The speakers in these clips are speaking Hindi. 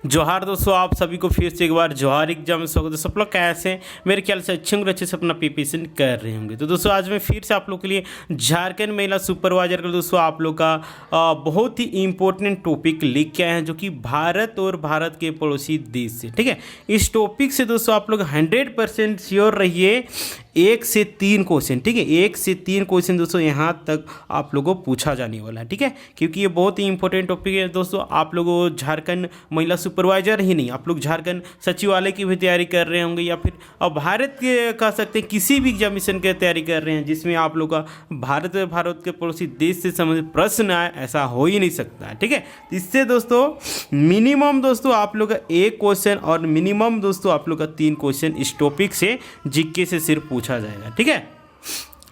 जोहार दोस्तों, आप सभी को फिर से एक बार जोहार एग्जाम में स्वागत है। सब लोग कैसे हैं? मेरे ख्याल से अच्छे से अपना प्रिपरेशन कर रहे होंगे। तो दोस्तों आज मैं फिर से आप लोग के लिए झारखंड महिला सुपरवाइजर का दोस्तों आप लोग का बहुत ही इंपॉर्टेंट टॉपिक लिख के आए हैं, जो कि भारत और भारत के पड़ोसी देश से। ठीक है, इस टॉपिक से दोस्तों आप लोग 100% श्योर रहिए। 1 से 3 क्वेश्चन, ठीक है, 1 से 3 क्वेश्चन दोस्तों यहाँ तक आप लोगों को पूछा जाने वाला है। ठीक है, क्योंकि ये बहुत ही इंपॉर्टेंट टॉपिक है दोस्तों। आप लोगों झारखंड महिला सुपरवाइजर ही नहीं, आप लोग झारखंड सचिवालय की भी तैयारी कर रहे होंगे, या फिर अब भारत के कह सकते हैं किसी भी एग्जामिनेशन की तैयारी कर रहे हैं जिसमें आप लोग का भारत के पड़ोसी देश से संबंधित प्रश्न आए, ऐसा हो ही नहीं सकता है। ठीक है, तो इससे दोस्तों मिनिमम दोस्तों आप लोग का 1 क्वेश्चन और मिनिमम दोस्तों आप लोग का 3 क्वेश्चन इस टॉपिक से जीके से सिर्फ पूछा जाएगा। ठीक है,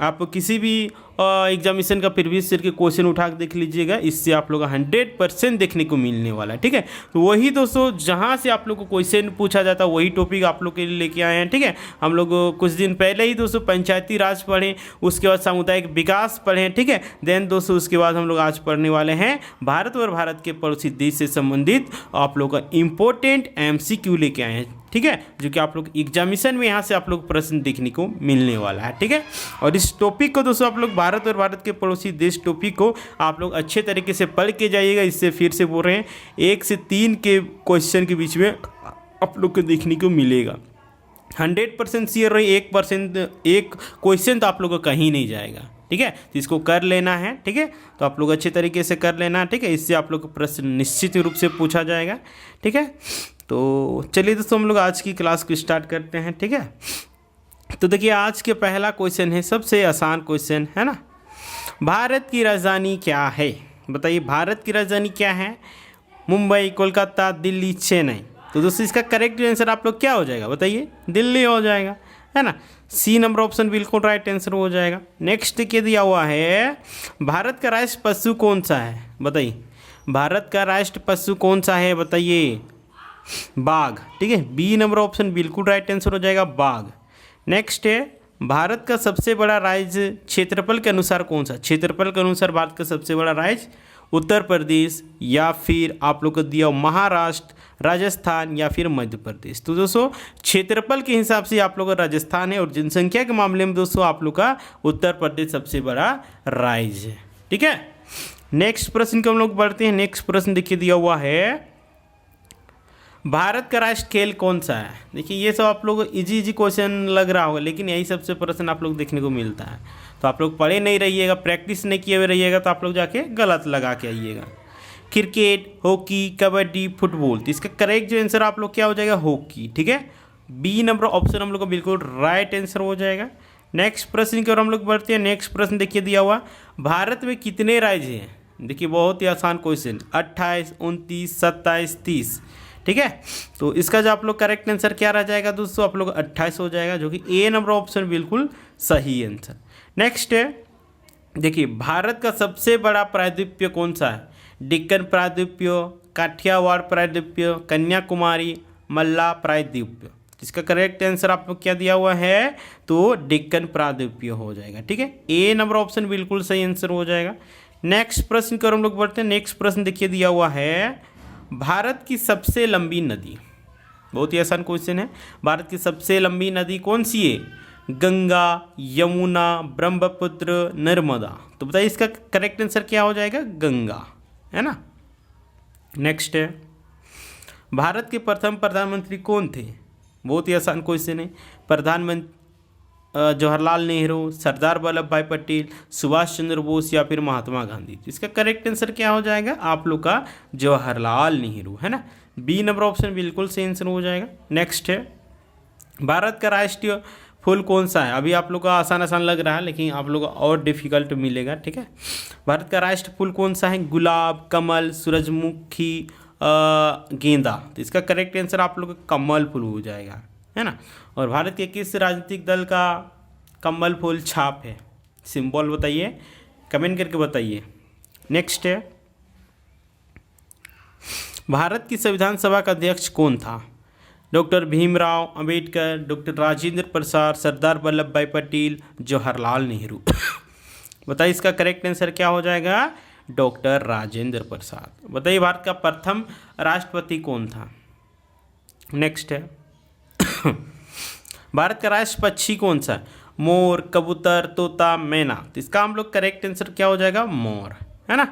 आप किसी भी एग्जामिनेशन का प्रीवियस ईयर के क्वेश्चन उठा के देख लीजिएगा, इससे आप लोग 100% देखने को मिलने वाला है। ठीक है, तो वही दोस्तों जहाँ से आप लोग को क्वेश्चन पूछा जाता है वही टॉपिक आप लोग के लिए लेके आए हैं। ठीक है, हम लोग कुछ दिन पहले ही दोस्तों पंचायती राज पढ़े, उसके बाद सामुदायिक विकास पढ़े। ठीक है, देन दोस्तों उसके बाद हम लोग आज पढ़ने वाले हैं भारत और भारत के पड़ोसी देश से संबंधित आप लोग का इम्पोर्टेंट MCQ लेके आए हैं। ठीक है, जो कि आप लोग एग्जामिनेशन में यहाँ से आप लोग प्रश्न देखने को मिलने वाला है। ठीक है, और इस टॉपिक को दोस्तों आप लोग भारत और भारत के पड़ोसी देश टॉपिक को आप लोग अच्छे तरीके से पढ़ के जाइएगा। इससे फिर से बोल रहे हैं 1 से 3 के क्वेश्चन के बीच में आप लोग को देखने को मिलेगा। 100% श्योर रही, 1% एक क्वेश्चन तो आप लोग को कहीं नहीं जाएगा। ठीक है, तो इसको कर लेना है। ठीक है, तो आप लोग अच्छे तरीके से कर लेना है। ठीक है, इससे आप लोग को प्रश्न निश्चित रूप से पूछा जाएगा। ठीक है, तो चलिए दोस्तों हम लोग आज की क्लास को स्टार्ट करते हैं। ठीक है, तो देखिए आज के पहला क्वेश्चन है, सबसे आसान क्वेश्चन है ना। भारत की राजधानी क्या है? बताइए, भारत की राजधानी क्या है? मुंबई, कोलकाता, दिल्ली, चेन्नई। तो दोस्तों इसका करेक्ट आंसर आप लोग क्या हो जाएगा? बताइए, दिल्ली हो जाएगा, है ना। सी नंबर ऑप्शन बिल्कुल राइट आंसर हो जाएगा। नेक्स्ट क्या दिया हुआ है? भारत का राष्ट्र पशु कौन सा है? बताइए, भारत का राष्ट्र पशु कौन सा है? बताइए, बाघ। ठीक है, बी नंबर ऑप्शन बिल्कुल राइट आंसर हो जाएगा, बाघ। नेक्स्ट है, भारत का सबसे बड़ा राज्य क्षेत्रफल के अनुसार कौन सा? क्षेत्रफल के अनुसार भारत का सबसे बड़ा राज्य उत्तर प्रदेश, या फिर आप लोग को दिया महाराष्ट्र, राजस्थान, या फिर मध्य प्रदेश। तो दोस्तों क्षेत्रफल के हिसाब से आप लोग का राजस्थान है, और जनसंख्या के मामले में दोस्तों आप लोग का उत्तर प्रदेश सबसे बड़ा राज्य है। ठीक है, नेक्स्ट प्रश्न को हम लोग बढ़ते हैं। नेक्स्ट प्रश्न देखिए दिया हुआ है, भारत का राष्ट्र खेल कौन सा है? देखिए ये सब आप लोग इजी क्वेश्चन लग रहा होगा, लेकिन यही सबसे प्रश्न आप लोग देखने को मिलता है। तो आप लोग पढ़े नहीं रहिएगा, प्रैक्टिस नहीं किए हुए रहिएगा, तो आप लोग जाके गलत लगा के आइएगा। Cricket, hockey, kabaddi, football. तो इसका करेक्ट जो आंसर आप लोग क्या हो जाएगा? हॉकी। ठीक है, बी नंबर ऑप्शन हम लोग का बिल्कुल राइट आंसर हो जाएगा। नेक्स्ट प्रश्न की ओर हम लोग बढ़ते हैं। नेक्स्ट प्रश्न देखिए दिया हुआ, भारत में कितने राज्य हैं? देखिए बहुत ही आसान क्वेश्चन, 28, 29, 27, 30। ठीक है, तो इसका जो आप लोग करेक्ट आंसर क्या रह जाएगा दोस्तों? आप लोग 28 हो जाएगा, जो कि ए नंबर ऑप्शन बिल्कुल सही आंसर। नेक्स्ट है, देखिए भारत का सबसे बड़ा प्रायद्वीपीय कौन सा है? डेक्कन प्रायद्वीपीय, काठियावाड़ प्रायद्वीपीय, कन्याकुमारी, मल्ला प्रायद्वीपीय। इसका करेक्ट आंसर आपको क्या दिया हुआ है? तो डेक्कन प्रायद्वीपीय हो जाएगा। ठीक है, ए नंबर ऑप्शन बिल्कुल सही आंसर हो जाएगा। नेक्स्ट प्रश्न की ओर हम लोग बढ़ते हैं। नेक्स्ट प्रश्न देखिए दिया हुआ है, भारत की सबसे लंबी नदी। बहुत ही आसान क्वेश्चन है, भारत की सबसे लंबी नदी कौन सी है? गंगा, यमुना, ब्रह्मपुत्र, नर्मदा। तो बताइए इसका करेक्ट आंसर क्या हो जाएगा? गंगा, है ना। नेक्स्ट है, भारत के प्रथम प्रधानमंत्री कौन थे? बहुत ही आसान क्वेश्चन है, प्रधानमंत्री जवाहरलाल नेहरू, सरदार वल्लभ भाई पटेल, सुभाष चंद्र बोस, या फिर महात्मा गांधी। इसका करेक्ट आंसर क्या हो जाएगा? आप लोग का जवाहरलाल नेहरू, है ना। बी नंबर ऑप्शन बिल्कुल सही आंसर हो जाएगा। नेक्स्ट है, भारत का राष्ट्रीय फूल कौन सा है? अभी आप लोग का आसान आसान लग रहा है, लेकिन आप लोग को और डिफिकल्ट मिलेगा। ठीक है, भारत का राष्ट्रीय फूल कौन सा है? गुलाब, कमल, सूरजमुखी, गेंदा। तो इसका करेक्ट आंसर आप लोग का कमल फूल हो जाएगा, है ना। और भारत के किस राजनीतिक दल का कमल फूल छाप है? सिंबल बताइए, कमेंट करके बताइए। नेक्स्ट है, भारत की संविधान सभा का अध्यक्ष कौन था? डॉक्टर भीमराव अंबेडकर, डॉक्टर राजेंद्र प्रसाद, सरदार वल्लभ भाई पटेल, जवाहरलाल नेहरू। बताइए इसका करेक्ट आंसर क्या हो जाएगा? डॉक्टर राजेंद्र प्रसाद। बताइए भारत का प्रथम राष्ट्रपति कौन था? नेक्स्ट है भारत का राष्ट्र पक्षी कौन सा है? मोर, कबूतर, तोता, मैना। तो इसका हम लोग करेक्ट आंसर क्या हो जाएगा? मोर, है ना।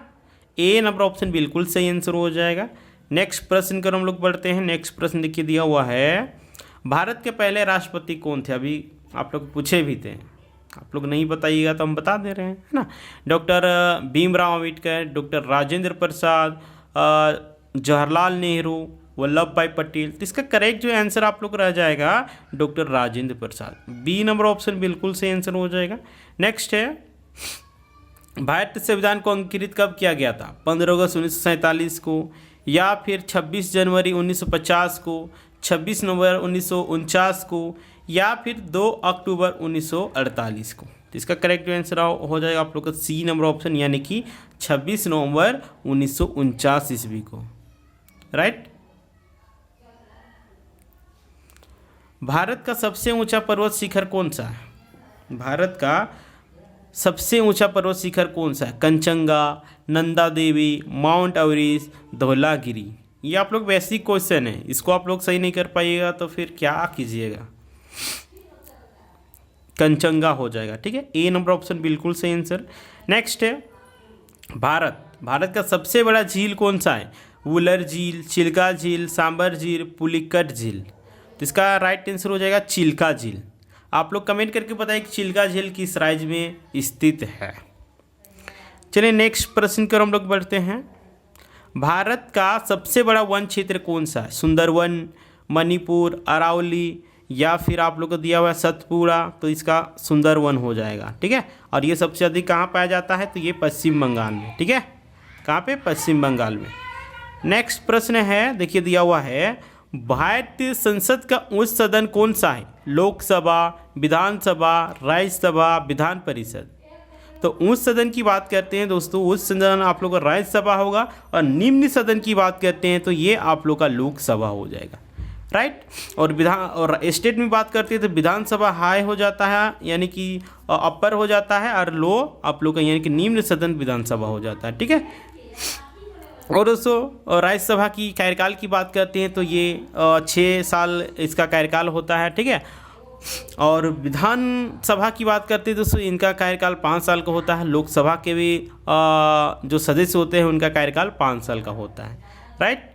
ए नंबर ऑप्शन बिल्कुल सही आंसर हो जाएगा। नेक्स्ट प्रश्न कर हम लोग बढ़ते हैं। नेक्स्ट प्रश्न देखिए दिया हुआ है, भारत के पहले राष्ट्रपति कौन थे? अभी आप लोग पूछे भी थे, आप लोग नहीं बताइएगा तो हम बता दे रहे हैं, है ना। डॉक्टर भीमराव अम्बेडकर, डॉक्टर राजेंद्र प्रसाद, जवाहरलाल नेहरू, वल्लभ भाई पटेल। तो इसका करेक्ट जो आंसर आप लोग रह जाएगा doctor Rajendra Prasad. B number option बिल्कुल सही आंसर हो जाएगा। नेक्स्ट है, भारतीय संविधान को अंकित कब किया गया था? 15 अगस्त 1947 को, या फिर 26 जनवरी 1950 को, 26 नवंबर 1949 को, या फिर 2 अक्टूबर 1948 को। तो इसका करेक्ट आंसर हो जाएगा आप लोग का सी नंबर ऑप्शन, यानी कि 26 नवंबर 1949 ईस्वी को, राइट। भारत का सबसे ऊंचा पर्वत शिखर कौन सा है? भारत का सबसे ऊंचा पर्वत शिखर कौन सा है? Kanchenjunga, Nanda Devi, mount Everest, Dhaulagiri. ये आप लोग बेसिक क्वेश्चन है, इसको आप लोग सही नहीं कर पाइएगा तो फिर क्या कीजिएगा? कंचनजंगा हो जाएगा, ठीक है। ए नंबर ऑप्शन बिल्कुल सही आंसर। नेक्स्ट है, भारत का सबसे बड़ा झील कौन सा है? वुलर झील, चिल्का झील, सांबर झील, पुलिकट झील। तो इसका राइट आंसर हो जाएगा चिल्का झील। आप लोग कमेंट करके बताएं कि चिल्का झील किस राज्य में स्थित है। चलिए नेक्स्ट प्रश्न की ओर हम लोग बढ़ते हैं। भारत का सबसे बड़ा वन क्षेत्र कौन सा है? सुंदरवन, मणिपुर, अरावली, या फिर आप लोग को दिया हुआ है सतपुड़ा। तो इसका सुंदरवन हो जाएगा, ठीक है। और ये सबसे अधिक कहाँ पाया जाता है? तो ये पश्चिम बंगाल में, ठीक है। कहाँ पे? पश्चिम बंगाल में। नेक्स्ट प्रश्न है, देखिए दिया हुआ है, भारतीय संसद का उच्च सदन कौन सा है? लोकसभा, विधानसभा, राज्यसभा, विधान परिषद। तो उच्च सदन की बात करते हैं दोस्तों, उच्च सदन आप लोग का राज्यसभा होगा, और निम्न सदन की बात करते हैं तो ये आप लोग का लोकसभा हो जाएगा, राइट। और स्टेट में बात करते हैं तो विधानसभा हाई हो जाता है, यानी कि अपर हो जाता है, और लो आप लोग का यानी कि निम्न सदन विधानसभा हो जाता है, ठीक है। और दोस्तों राज्यसभा की कार्यकाल की बात करते हैं तो ये 6 साल इसका कार्यकाल होता है, ठीक है। और विधानसभा की बात करते हैं दोस्तों, इनका कार्यकाल 5 साल का होता है। लोकसभा के भी जो सदस्य होते हैं उनका कार्यकाल 5 साल का होता है, राइट।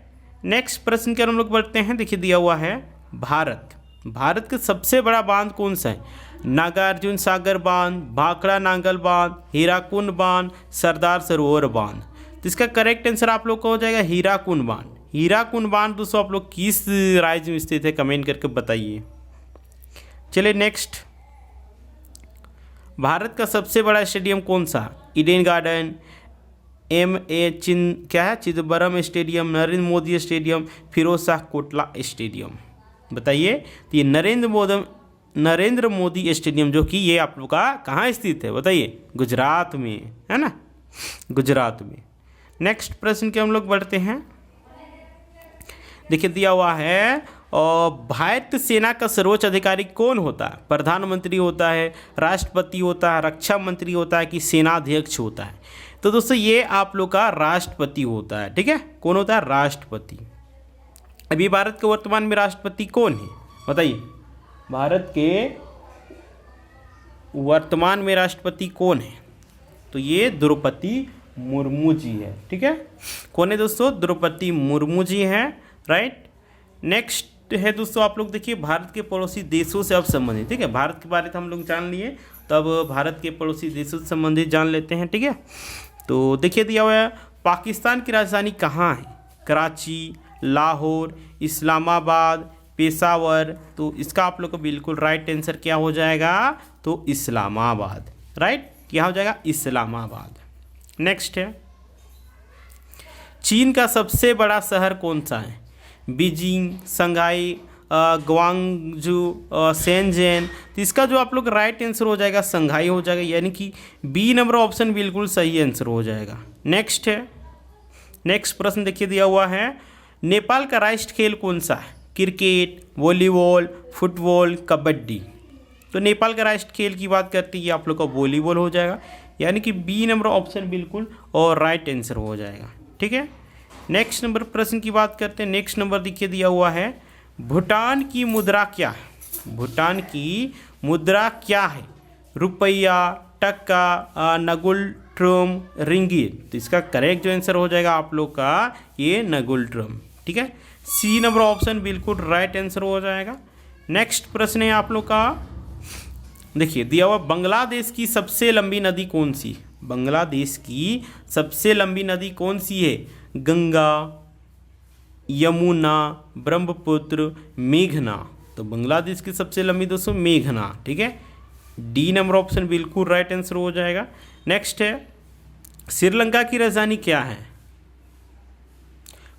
नेक्स्ट प्रश्न की ओर हम लोग बढ़ते हैं। देखिए दिया हुआ है, भारत का सबसे बड़ा बांध कौन सा है? नागार्जुन सागर बांध, भाखड़ा नांगल बांध, हीराकुंड बांध, सरदार सरोवर बांध। तो इसका करेक्ट आंसर आप लोग का हो जाएगा हीराकुंड बांध। हीराकुंड बांध दोस्तों आप लोग किस राज्य में स्थित है? कमेंट करके बताइए। चलिए नेक्स्ट, भारत का सबसे बड़ा स्टेडियम कौन सा? Eden Garden, Chidambaram stadium, Narendra Modi stadium, Firoz Shah Kotla stadium. बताइए। तो ये नरेंद्र मोदी स्टेडियम, जो कि ये आप लोग का कहाँ स्थित है? बताइए। गुजरात में, है ना, गुजरात में। नेक्स्ट प्रश्न के हम लोग बढ़ते हैं। देखिए दिया हुआ है, भारतीय सेना का सर्वोच्च अधिकारी कौन होता है? प्रधानमंत्री होता है, राष्ट्रपति होता है, रक्षा मंत्री होता है, कि सेनाध्यक्ष होता है? तो दोस्तों ये आप लोग का राष्ट्रपति होता है, ठीक है। कौन होता है? राष्ट्रपति। अभी भारत के वर्तमान में राष्ट्रपति कौन है? बताइए। भारत के वर्तमान में राष्ट्रपति कौन है? तो ये द्रौपदी मुर्मू जी है, ठीक है। कौन है दोस्तों? द्रौपदी मुर्मू जी हैं, राइट। नेक्स्ट है दोस्तों, आप लोग देखिए, भारत के पड़ोसी देशों से अब संबंधित, ठीक है। भारत के बारे में हम लोग जान लिए, तब भारत के पड़ोसी देशों से संबंधित जान लेते हैं, ठीक है। तो देखिए दिया हुआ है, पाकिस्तान की राजधानी कहाँ है? कराची, लाहौर, इस्लामाबाद, पेशावर। तो इसका आप लोग को बिल्कुल राइट आंसर क्या हो जाएगा? तो इस्लामाबाद, राइट। क्या हो जाएगा? इस्लामाबाद। नेक्स्ट है, चीन का सबसे बड़ा शहर कौन सा है? Beijing, Shanghai, Guangzhou, Shenzhen. तो इसका जो आप लोग राइट आंसर हो जाएगा शंघाई हो जाएगा, यानी कि बी नंबर ऑप्शन बिल्कुल सही आंसर हो जाएगा। नेक्स्ट है, नेक्स्ट प्रश्न देखिए दिया हुआ है, नेपाल का राष्ट्रीय खेल कौन सा है? Cricket, volleyball, football, kabaddi. तो नेपाल का राष्ट्रीय खेल की बात करते हैं, आप लोग का वॉलीबॉल हो जाएगा, यानी कि बी नंबर ऑप्शन बिल्कुल और राइट आंसर हो जाएगा, ठीक है। नेक्स्ट नंबर प्रश्न की बात करते हैं। नेक्स्ट नंबर देखिए दिया हुआ है, भूटान की मुद्रा क्या है? भूटान की मुद्रा क्या है? रुपया, टक्का, नगुल ट्रम, रिंगिट। तो इसका करेक्ट जो आंसर हो जाएगा आप लोग का ये नगुल ट्रम। ठीक है, सी नंबर ऑप्शन बिल्कुल राइट आंसर हो जाएगा। नेक्स्ट प्रश्न है आप लोग का, देखिए दिया हुआ, बांग्लादेश की सबसे लंबी नदी कौन सी? बांग्लादेश की सबसे लंबी नदी कौन सी है? गंगा, यमुना, ब्रह्मपुत्र, मेघना। तो बांग्लादेश की सबसे लंबी दोस्तों मेघना। ठीक है, डी नंबर ऑप्शन बिल्कुल राइट आंसर हो जाएगा। नेक्स्ट है, श्रीलंका की राजधानी क्या है?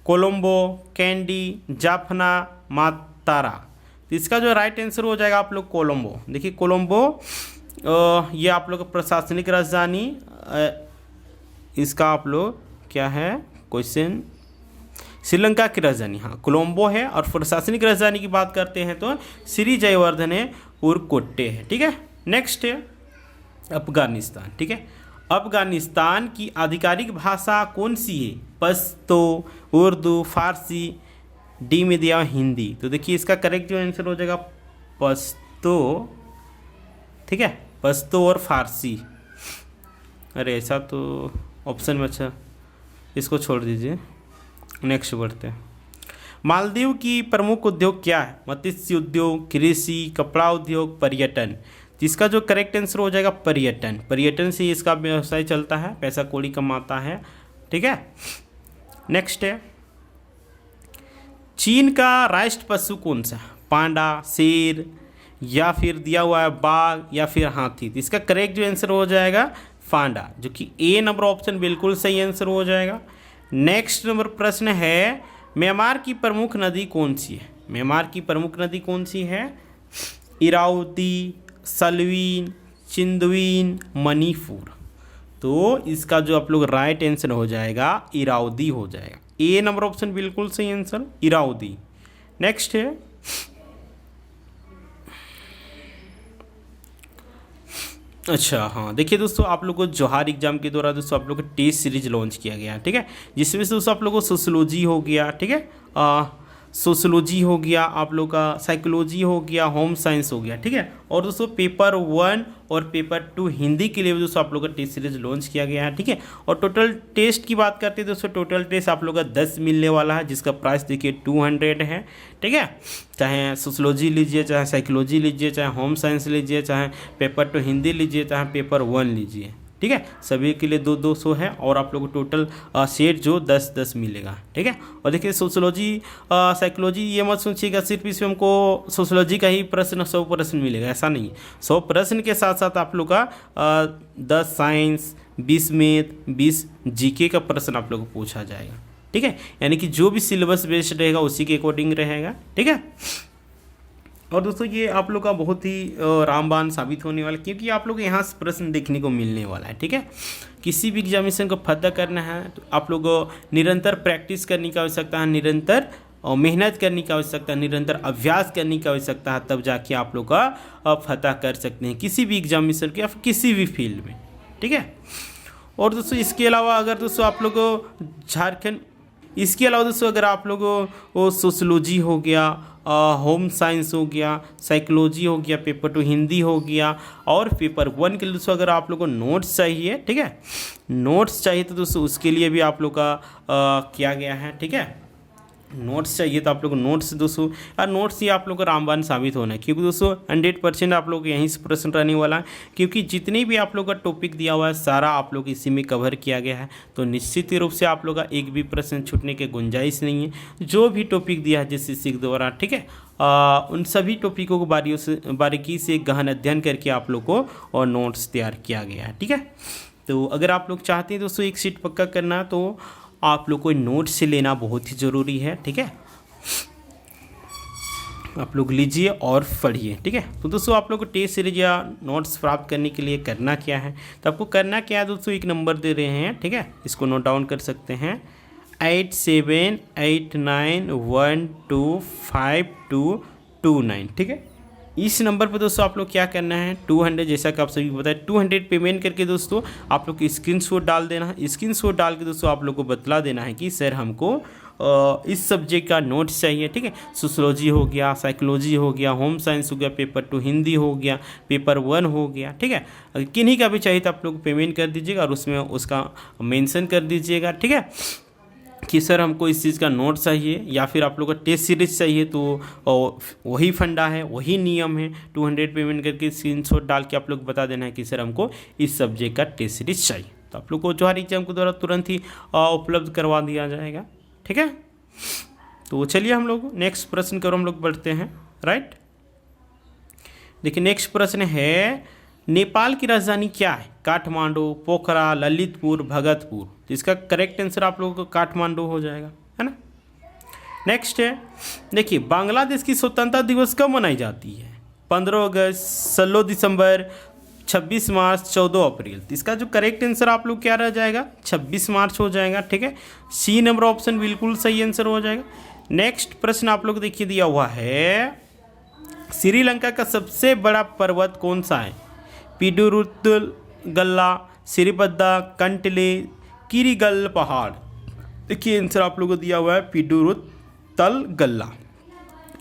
कोलंबो, कैंडी, जाफना, मातारा। तो इसका जो राइट आंसर हो जाएगा आप लोग कोलंबो। देखिए कोलंबो ये आप लोग का प्रशासनिक राजधानी, इसका आप लोग क्या है क्वेश्चन, श्रीलंका की राजधानी हाँ कोलंबो है, और प्रशासनिक राजधानी की बात करते हैं तो श्री जयवर्धनेपुर कोट्टे है। ठीक है, नेक्स्ट है अफगानिस्तान। ठीक है, अफगानिस्तान की आधिकारिक भाषा कौन सी है? पश्तो, उर्दू, फारसी, डी में दिया हिंदी। तो देखिए इसका करेक्ट जो आंसर हो जाएगा पश्तो। ठीक है, पश्तो और फारसी। अरे ऐसा तो ऑप्शन में, अच्छा इसको छोड़ दीजिए, नेक्स्ट बढ़ते हैं। मालदीव की प्रमुख उद्योग क्या है? मत्स्य उद्योग, कृषि, कपड़ा उद्योग, पर्यटन। इसका जो करेक्ट आंसर हो जाएगा पर्यटन। पर्यटन से इसका व्यवसाय चलता है, पैसा कौड़ी कमाता है। ठीक है, नेक्स्ट है, चीन का राष्ट्र पशु कौन सा? पांडा, शेर, या फिर दिया हुआ है बाघ, या फिर हाथी। तो इसका करेक्ट जो आंसर हो जाएगा पांडा, जो कि ए नंबर ऑप्शन बिल्कुल सही आंसर हो जाएगा। नेक्स्ट नंबर प्रश्न है, म्यांमार की प्रमुख नदी कौन सी है? म्यांमार की प्रमुख नदी कौन सी है? इरावती, सलवीन, चिंदवीन, मणिपुर। तो इसका जो आप लोग राइट आंसर हो जाएगा इरावदी हो जाएगा। ए नंबर ऑप्शन बिल्कुल सही आंसर इरावदी। नेक्स्ट है, अच्छा हाँ देखिए दोस्तों, आप लोग को जोहार एग्जाम के दौरान दोस्तों आप लोग को टेस्ट सीरीज लॉन्च किया गया है। ठीक है, जिसमें से दोस्तों आप लोग को सोशोलॉजी हो गया, ठीक है, सोशोलॉजी हो गया, आप लोग का साइकोलॉजी हो गया, होम साइंस हो गया। ठीक है, और दोस्तों पेपर 1 और पेपर 2 हिंदी के लिए भी दोस्तों आप लोग का टेस्ट सीरीज लॉन्च किया गया है। ठीक है, और टोटल टेस्ट की बात करते हैं दोस्तों, टोटल टेस्ट आप लोग का 10 मिलने वाला है, जिसका प्राइस देखिए 200 है। ठीक है, चाहे सोशोलॉजी लीजिए, चाहे साइकोलॉजी लीजिए, चाहे होम साइंस लीजिए, चाहे पेपर 2 हिंदी लीजिए, चाहे पेपर 1 लीजिए। ठीक है, सभी के लिए 200 है, और आप लोग को टोटल सेट जो 10 मिलेगा। ठीक है, और देखिए सोशोलॉजी साइकोलॉजी ये मत सोचिएगा सिर्फ इसमें हमको सोशोलॉजी का ही प्रश्न 100 प्रश्न मिलेगा, ऐसा नहीं है। 100 प्रश्न के साथ साथ आप लोग का 10 साइंस, 20 मैथ, 20 जीके का प्रश्न आप लोग को पूछा जाएगा। ठीक है, यानी कि जो भी सिलेबस बेस्ड रहेगा उसी के अकॉर्डिंग रहेगा। ठीक है, और दोस्तों ये आप लोग का बहुत ही रामबान साबित होने वाला है, क्योंकि आप लोग यहाँ से प्रश्न देखने को मिलने वाला है। ठीक है, किसी भी एग्जामिनेशन को फतह करना है तो आप लोग निरंतर प्रैक्टिस करने की आवश्यकता है, निरंतर मेहनत करने की आवश्यकता है, निरंतर अभ्यास करने की आवश्यकता है, तब जाके आप लोग का फतह कर सकते हैं किसी भी एग्जामिनेशन के या फिर किसी भी फील्ड में। ठीक है, और दोस्तों इसके अलावा अगर दोस्तों आप लोग झारखंड, इसके अलावा दोस्तों अगर आप लोगों को सोशोलॉजी हो गया, होम साइंस हो गया, साइकोलॉजी हो गया, पेपर 2 हिंदी हो गया, और पेपर 1 के लिए दोस्तों अगर आप लोगों को नोट्स चाहिए, ठीक है, नोट्स चाहिए तो दोस्तों उसके लिए भी आप लोग का किया गया है। ठीक है, नोट्स चाहिए तो आप लोग को नोट्स दोस्तों, और नोट्स ही आप लोग का रामबान साबित होना है, क्योंकि दोस्तों 100% आप लोग यहीं से प्रश्न रहने वाला है, क्योंकि जितने भी आप लोग का टॉपिक दिया हुआ है सारा आप लोग इसी में कवर किया गया है। तो निश्चित रूप से आप लोग का एक भी प्रश्न छूटने की गुंजाइश नहीं है। जो भी टॉपिक दिया है जिस शिक्षक द्वारा, ठीक है, उन सभी टॉपिकों को बारीकी से गहन अध्ययन करके आप लोग को और नोट्स तैयार किया गया है। ठीक है, तो अगर आप लोग चाहते हैं दोस्तों एक सीट पक्का करना, तो आप लोग को नोट्स से लेना बहुत ही ज़रूरी है। ठीक है, आप लोग लीजिए और पढ़िए। ठीक है, तो दोस्तों आप लोग को टेस्ट सीरीज या नोट्स प्राप्त करने के लिए करना क्या है, तो आपको करना क्या है दोस्तों, एक नंबर दे रहे हैं, ठीक है, इसको नोट डाउन कर सकते हैं, 8789125229। ठीक है, इस नंबर पर दोस्तों आप लोग क्या करना है, 200, जैसा कि आप सभी को बताया, 200 पेमेंट करके दोस्तों आप लोग को स्क्रीनशॉट डाल देना है। स्क्रीनशॉट डाल के दोस्तों आप लोग को बतला देना है कि सर हमको इस सब्जेक्ट का नोट्स चाहिए, ठीक है। सोशोलॉजी हो गया, साइकोलॉजी हो गया, होम साइंस हो गया, पेपर 2 हिंदी हो गया, पेपर 1 हो गया, ठीक है। अगर किन्हीं का भी चाहिए तो आप लोग पेमेंट कर दीजिएगा और उसमें उसका मेंशन कर दीजिएगा, ठीक है, कि सर हमको इस चीज़ का नोट चाहिए या फिर आप लोग का टेस्ट सीरीज चाहिए। तो वही फंडा है, वही नियम है, 200 पेमेंट करके स्क्रीनशॉट डाल के आप लोग बता देना है कि सर हमको इस सब्जेक्ट का टेस्ट सीरीज चाहिए, तो आप लोग को जौहरी एग्जाम के द्वारा तुरंत ही उपलब्ध करवा दिया जाएगा, ठीक है। तो चलिए हम लोग नेक्स्ट प्रश्न की ओर हम लोग बढ़ते हैं, राइट। देखिए नेक्स्ट प्रश्न है, नेपाल की राजधानी क्या है? काठमांडू, पोखरा, ललितपुर, भगतपुर। तो इसका करेक्ट आंसर आप लोगों को काठमांडू हो जाएगा, है ना। नेक्स्ट है, देखिए बांग्लादेश की स्वतंत्रता दिवस कब मनाई जाती है? 15 अगस्त, 16 दिसंबर, 26 मार्च, 14 अप्रैल। तो इसका जो करेक्ट आंसर आप लोग क्या रह जाएगा? 26 मार्च हो जाएगा, ठीक है। सी नंबर ऑप्शन बिल्कुल सही आंसर हो जाएगा। नेक्स्ट प्रश्न आप लोग देखिए दिया हुआ है, श्रीलंका का सबसे बड़ा पर्वत कौन सा है? पिडुरुतगल्ला, सिरिपद्दा, कंटले, किरीगल पहाड़। देखिए आंसर आप लोगों को दिया हुआ है पिडुरुतगल्ला।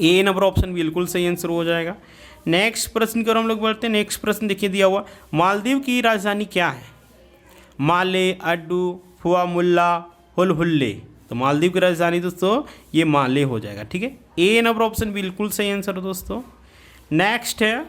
ए नंबर ऑप्शन बिल्कुल सही आंसर हो जाएगा। नेक्स्ट प्रश्न की ओर हम लोग बढ़ते हैं। नेक्स्ट प्रश्न देखिए दिया हुआ, मालदीव की राजधानी क्या है? माले, अड्डू, फुआमुल्ला, हुलहुल्ले। तो मालदीव की राजधानी दोस्तों ये माले हो जाएगा, ठीक है। ए नंबर ऑप्शन बिल्कुल सही आंसर है दोस्तों। नेक्स्ट है,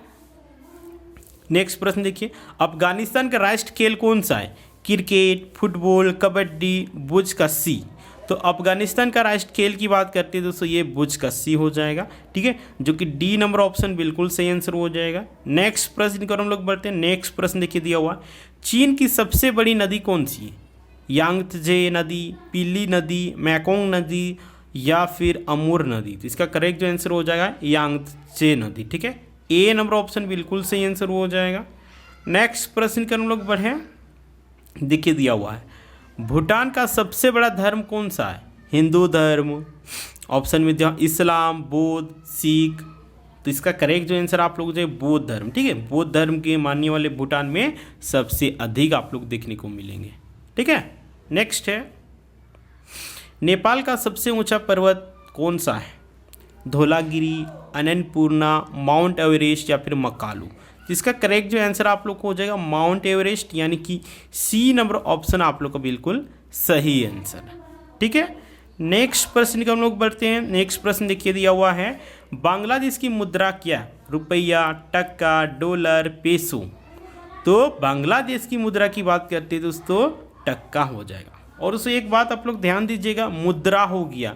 नेक्स्ट प्रश्न देखिए, अफगानिस्तान का राष्ट्रीय खेल कौन सा है? Cricket, football, kabaddi, buzkashi. तो अफगानिस्तान का राष्ट्रीय खेल की बात करते हैं दोस्तों, ये बुज कस्सी हो जाएगा, ठीक है, जो कि डी नंबर ऑप्शन बिल्कुल सही आंसर हो जाएगा। नेक्स्ट प्रश्न पर हम लोग बढ़ते हैं। नेक्स्ट प्रश्न देखिए दिया हुआ, चीन की सबसे बड़ी नदी कौन सी है? यांगत्जे नदी, पीली नदी, मैकोंग नदी या फिर अमूर नदी। तो इसका करेक्ट जो आंसर हो जाएगा यांगत्जे नदी, ठीक है। ए नंबर ऑप्शन बिल्कुल सही आंसर हो जाएगा। नेक्स्ट प्रश्न कर हम लोग बढ़े, देखिए दिया हुआ है, भूटान का सबसे बड़ा धर्म कौन सा है? हिंदू धर्म, ऑप्शन में दिया इस्लाम, बौद्ध, सिख। तो इसका करेक्ट जो आंसर आप लोग जो है बौद्ध धर्म, ठीक है। बौद्ध धर्म के मानने वाले भूटान में सबसे अधिक आप लोग देखने को मिलेंगे, ठीक है। नेक्स्ट है, नेपाल का सबसे ऊंचा पर्वत कौन सा है? धौलागिरी, अन्नपूर्णा, माउंट एवरेस्ट या फिर मकालू। जिसका करेक्ट जो आंसर आप लोग को हो जाएगा माउंट एवरेस्ट, यानी कि सी नंबर ऑप्शन आप लोग का बिल्कुल सही आंसर है, ठीक है। नेक्स्ट प्रश्न का हम लोग बढ़ते हैं। नेक्स्ट प्रश्न देखिए दिया हुआ है, बांग्लादेश की मुद्रा क्या है? रुपया, टक्का, डॉलर, पेसो। तो बांग्लादेश की मुद्रा की बात करते हैं दोस्तों, टक्का हो जाएगा। और उससे एक बात आप लोग ध्यान दीजिएगा, मुद्रा हो गया,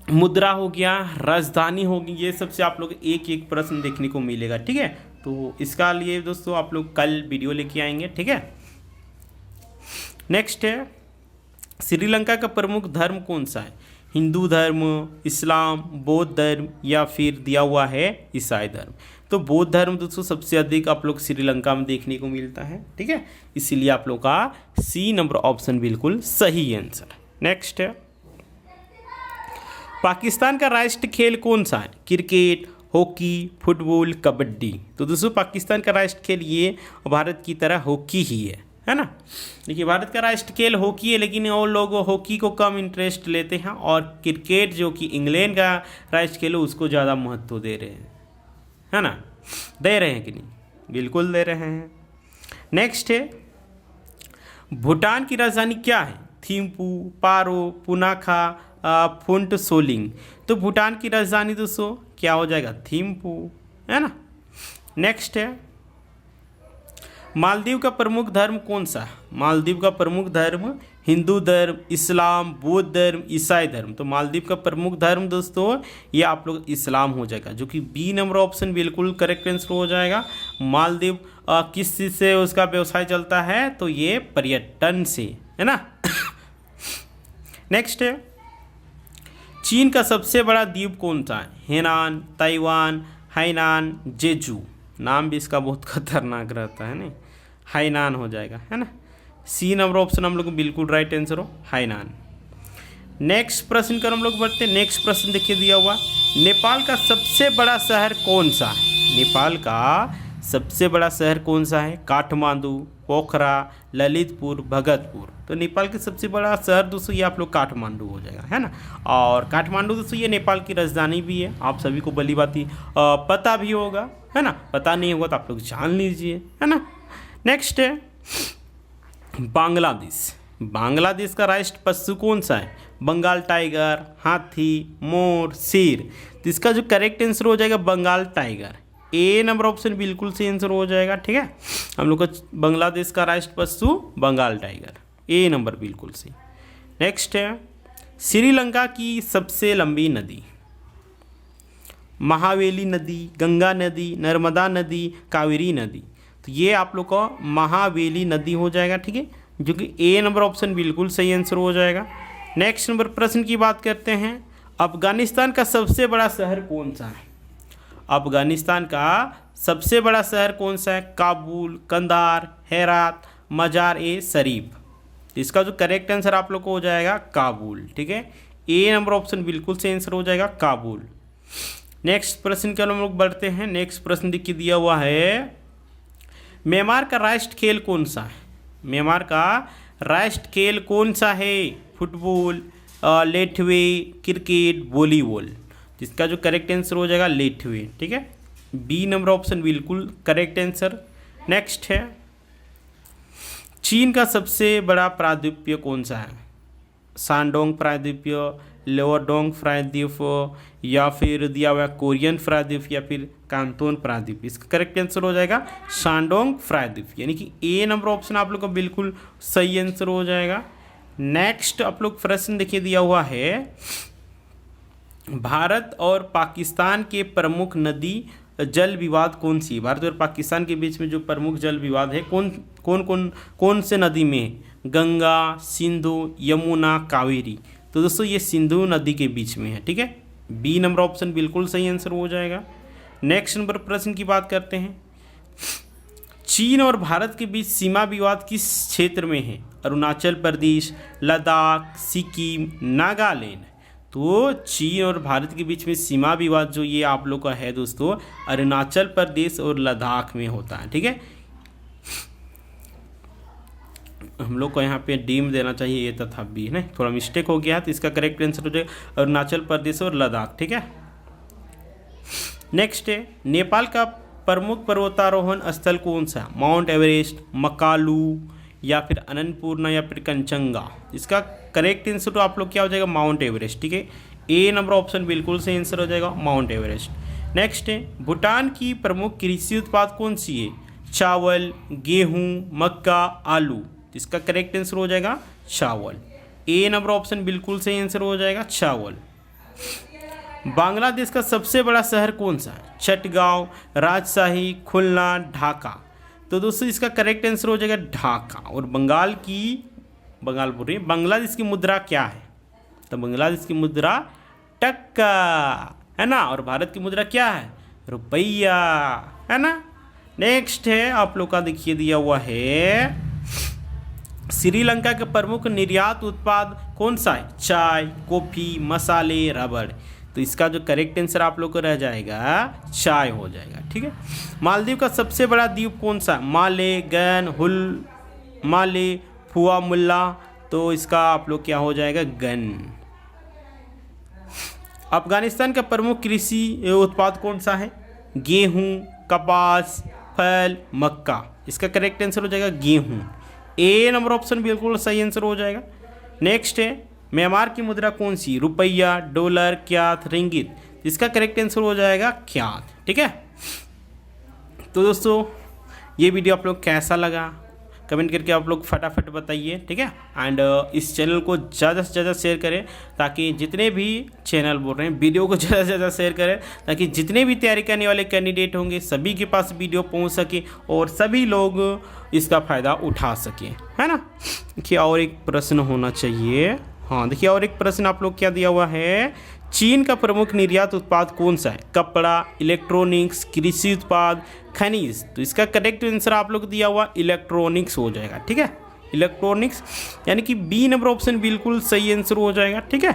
मुद्रा हो गया, राजधानी होगी, ये सबसे आप लोग एक एक प्रश्न देखने को मिलेगा, ठीक है। तो इसका लिए दोस्तों आप लोग कल वीडियो लेके आएंगे, ठीक है। नेक्स्ट है, श्रीलंका का प्रमुख धर्म कौन सा है? हिंदू धर्म, इस्लाम, बौद्ध धर्म या फिर दिया हुआ है ईसाई धर्म। तो बौद्ध धर्म दोस्तों सबसे अधिक आप लोग श्रीलंका में देखने को मिलता है, ठीक है। इसीलिए आप लोग का सी नंबर ऑप्शन बिल्कुल सही आंसर। नेक्स्ट है, पाकिस्तान का राष्ट्रीय खेल कौन सा है? Cricket, hockey, football, kabaddi. तो दोस्तों पाकिस्तान का राष्ट्रीय खेल ये भारत की तरह हॉकी ही है ना। देखिए भारत का राष्ट्रीय खेल हॉकी है, लेकिन और लोग हॉकी को कम इंटरेस्ट लेते हैं और क्रिकेट जो कि इंग्लैंड का राष्ट्रीय खेल है उसको ज़्यादा महत्व दे रहे हैं, है ना। दे रहे हैं कि नहीं? बिल्कुल दे रहे हैं। नेक्स्ट है, भूटान की राजधानी क्या है? थिम्पू, पारो, पुनाखा, फुंट सोलिंग। तो भूटान की राजधानी दोस्तों क्या हो जाएगा? थिम्पू, है ना। नेक्स्ट है, मालदीव का प्रमुख धर्म कौन सा है? मालदीव का प्रमुख धर्म हिंदू धर्म, इस्लाम, बौद्ध धर्म, ईसाई धर्म। तो मालदीव का प्रमुख धर्म दोस्तों ये आप लोग इस्लाम हो जाएगा, जो कि बी नंबर ऑप्शन बिल्कुल करेक्ट आंसर हो जाएगा। मालदीव किस चीज़ से उसका व्यवसाय चलता है? तो ये पर्यटन से, है ना। नेक्स्ट है, चीन का सबसे बड़ा द्वीप कौन सा है? हेनान, ताइवान, हाइनान, जेजू। नाम भी इसका बहुत खतरनाक रहता है ना। हाइनान हो जाएगा, है ना। सी नंबर ऑप्शन हम लोग बिल्कुल राइट आंसर हो, हाइनान। नेक्स्ट प्रश्न कर हम लोग बढ़ते हैं। नेक्स्ट प्रश्न देखिए दिया हुआ, नेपाल का सबसे बड़ा शहर कौन सा है? नेपाल का सबसे बड़ा शहर कौन सा है? काठमांडू, पोखरा, ललितपुर, भगतपुर। तो नेपाल की सबसे बड़ा शहर दोस्तों ये आप लोग काठमांडू हो जाएगा, है ना। और काठमांडू दोस्तों ये नेपाल की राजधानी भी है। आप सभी को भली भांति पता भी होगा, है ना। पता नहीं होगा तो आप लोग जान लीजिए, है ना। नेक्स्ट है बांग्लादेश। बांग्लादेश का राष्ट्र पशु कौन सा है? बंगाल टाइगर, हाथी, मोर, शेर। तो इसका जो करेक्ट आंसर हो जाएगा बंगाल टाइगर। ए नंबर ऑप्शन बिल्कुल सही आंसर हो जाएगा, ठीक है। हम लोग का बांग्लादेश का राष्ट्र पशु बंगाल टाइगर, ए नंबर बिल्कुल सही। नेक्स्ट है श्रीलंका की सबसे लंबी नदी। महावेली नदी, गंगा नदी, नर्मदा नदी, कावेरी नदी। तो ये आप लोग का महावेली नदी हो जाएगा, ठीक है, जो कि ए नंबर ऑप्शन बिल्कुल सही आंसर हो जाएगा। नेक्स्ट नंबर प्रश्न की बात करते हैं। अफगानिस्तान का सबसे बड़ा शहर कौन सा है? अफगानिस्तान का सबसे बड़ा शहर कौन सा है? काबुल, कंधार, हेरात, मजार ए शरीफ। इसका जो करेक्ट आंसर आप लोग को हो जाएगा काबुल, ठीक है। ए नंबर ऑप्शन बिल्कुल सही आंसर हो जाएगा काबुल। नेक्स्ट प्रश्न के हम लोग बढ़ते हैं। नेक्स्ट प्रश्न देखिए दिया हुआ है, म्यांमार का राष्ट्र खेल कौन सा है? म्यांमार का राष्ट्र खेल कौन सा है? Football, Lethwei, cricket, volleyball. इसका जो करेक्ट आंसर हो जाएगा लेटवे, ठीक है। बी नंबर ऑप्शन बिल्कुल करेक्ट आंसर। नेक्स्ट है चीन का सबसे बड़ा प्रायद्वीप कौन सा है? शानडोंग प्रायद्वीप, लोअरडोंग प्रायद्वीप, या फिर दिया हुआ कोरियन प्रायद्वीप, या फिर कांतोन प्रायद्वीप। इसका करेक्ट आंसर हो जाएगा शानडोंग प्रायद्वीप, यानी कि ए नंबर ऑप्शन आप लोग का बिल्कुल सही आंसर हो जाएगा। नेक्स्ट आप लोग प्रश्न देखिए दिया हुआ है, भारत और पाकिस्तान के प्रमुख नदी जल विवाद कौन सी? भारत और पाकिस्तान के बीच में जो प्रमुख जल विवाद है कौन से नदी में? गंगा, सिंधु, यमुना, कावेरी। तो दोस्तों ये सिंधु नदी के बीच में है, ठीक है। बी नंबर ऑप्शन बिल्कुल सही आंसर हो जाएगा। नेक्स्ट नंबर प्रश्न की बात करते हैं, चीन और भारत के बीच सीमा विवाद किस क्षेत्र में है? अरुणाचल प्रदेश, लद्दाख, सिक्किम, नागालैंड। तो चीन और भारत के बीच में सीमा विवाद जो ये आप लोग का है दोस्तों अरुणाचल प्रदेश और लद्दाख में होता है, ठीक है। हम लोग को यहाँ पे डी में देना चाहिए ए तथा बी, है ना, थोड़ा मिस्टेक हो गया है। तो इसका करेक्ट आंसर हो जाएगा अरुणाचल प्रदेश और लद्दाख, ठीक है। नेक्स्ट है नेपाल का प्रमुख पर्वतारोहण स्थल कौन सा? माउंट एवरेस्ट, मकालू, या फिर अन्नपूर्णा, या फिर कंचनगा। इसका करेक्ट आंसर तो आप लोग क्या हो जाएगा माउंट एवरेस्ट, ठीक है। ए नंबर ऑप्शन बिल्कुल सही आंसर हो जाएगा माउंट एवरेस्ट। नेक्स्ट है भूटान की प्रमुख कृषि उत्पाद कौन सी है? चावल, गेहूं, मक्का, आलू। इसका करेक्ट आंसर हो जाएगा चावल। ए नंबर ऑप्शन बिल्कुल सही आंसर हो जाएगा चावल। बांग्लादेश का सबसे बड़ा शहर कौन सा है? चटगांव, राजशाही, खुलना, ढाका। तो दोस्तों इसका करेक्ट आंसर हो जाएगा ढाका। और बांग्लादेश की मुद्रा क्या है? तो बांग्लादेश की मुद्रा टक्का, है ना। और भारत की मुद्रा क्या है? रुपया, है ना। नेक्स्ट है आप लोग का देखिए दिया हुआ है, श्रीलंका के प्रमुख निर्यात उत्पाद कौन सा है? चाय, कॉफी, मसाले, रबड़। तो इसका जो करेक्ट आंसर आप लोग को रह जाएगा चाय हो जाएगा, ठीक है। मालदीव का सबसे बड़ा द्वीप कौन सा? माले, गन, हुल, माले, फुआ मुल्ला। तो इसका आप लोग क्या हो जाएगा गन। अफगानिस्तान का प्रमुख कृषि उत्पाद कौन सा है? गेहूं, कपास, फल, मक्का। इसका करेक्ट आंसर हो जाएगा गेहूं। ए नंबर ऑप्शन बिल्कुल सही आंसर हो जाएगा। नेक्स्ट है म्यांमार की मुद्रा कौन सी? रुपया, डॉलर, क्यात, रिंगित। इसका करेक्ट आंसर हो जाएगा क्यात, ठीक है। तो दोस्तों ये वीडियो आप लोग कैसा लगा कमेंट करके आप लोग फटाफट बताइए, ठीक है। एंड इस चैनल को ज़्यादा से ज़्यादा शेयर करें ताकि जितने भी चैनल बोल रहे हैं वीडियो को ज़्यादा से ज़्यादा शेयर करें ताकि जितने भी तैयारी करने वाले कैंडिडेट होंगे सभी के पास वीडियो पहुंच सके और सभी लोग इसका फ़ायदा उठा सकें, है ना। देखिए और एक प्रश्न होना चाहिए। हाँ देखिए और एक प्रश्न आप लोग क्या दिया हुआ है, चीन का प्रमुख निर्यात उत्पाद कौन सा है? कपड़ा, इलेक्ट्रॉनिक्स, कृषि उत्पाद, खनिज। तो इसका करेक्ट आंसर आप लोग दिया हुआ इलेक्ट्रॉनिक्स हो जाएगा, ठीक है। इलेक्ट्रॉनिक्स यानी कि बी नंबर ऑप्शन बिल्कुल सही आंसर हो जाएगा, ठीक है।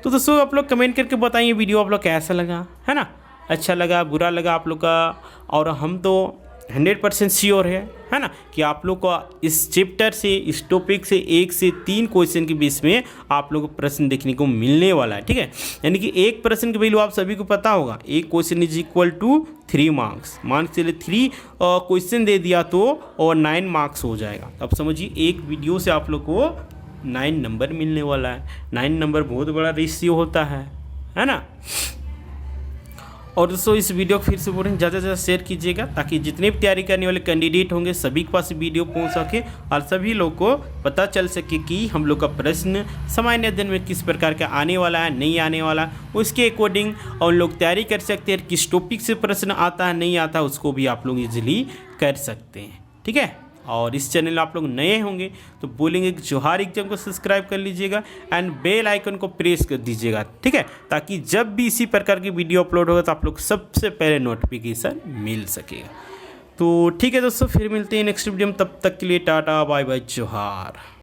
तो दोस्तों आप लोग कमेंट करके बताइए वीडियो आप लोग कैसा लगा, है ना। अच्छा लगा, बुरा लगा आप लोग का। और हम तो 100% श्योर है ना, कि आप लोग को इस चैप्टर से, इस टॉपिक से 1 से 3 क्वेश्चन के बीच में आप लोग को प्रश्न देखने को मिलने वाला है। ठीक है, यानी कि एक प्रश्न की वैल्यू आप सभी को पता होगा, एक question is equal to 3 marks. मान के चलिए 3 क्वेश्चन दे दिया तो और 9 मार्क्स हो जाएगा। अब समझिए एक वीडियो से आप लोग को 9 नंबर मिलने वाला है। 9 नंबर बहुत बड़ा रेशियो होता है ना। और दोस्तों इस वीडियो को फिर से बोल रहे हैं ज़्यादा से ज़्यादा शेयर कीजिएगा, ताकि जितने भी तैयारी करने वाले कैंडिडेट होंगे सभी के पास वीडियो पहुंच सके और सभी लोग को पता चल सके कि हम लोग का प्रश्न सामान्य अध्ययन में किस प्रकार का आने वाला है, नहीं आने वाला, उसके अकॉर्डिंग और लोग तैयारी कर सकते हैं। किस टॉपिक से प्रश्न आता है, नहीं आता, उसको भी आप लोग ईजिली कर सकते हैं। ठीक है, और इस चैनल आप लोग नए होंगे तो बोलेंगे कि जोहार एग्जाम को सब्सक्राइब कर लीजिएगा एंड बेल आइकन को प्रेस कर दीजिएगा। ठीक है, ताकि जब भी इसी प्रकार की वीडियो अपलोड होगा तो आप लोग सबसे पहले नोटिफिकेशन मिल सकेगा। तो ठीक है दोस्तों, फिर मिलते हैं नेक्स्ट वीडियो में, तब तक के लिए टाटा बाय बाय जोहार।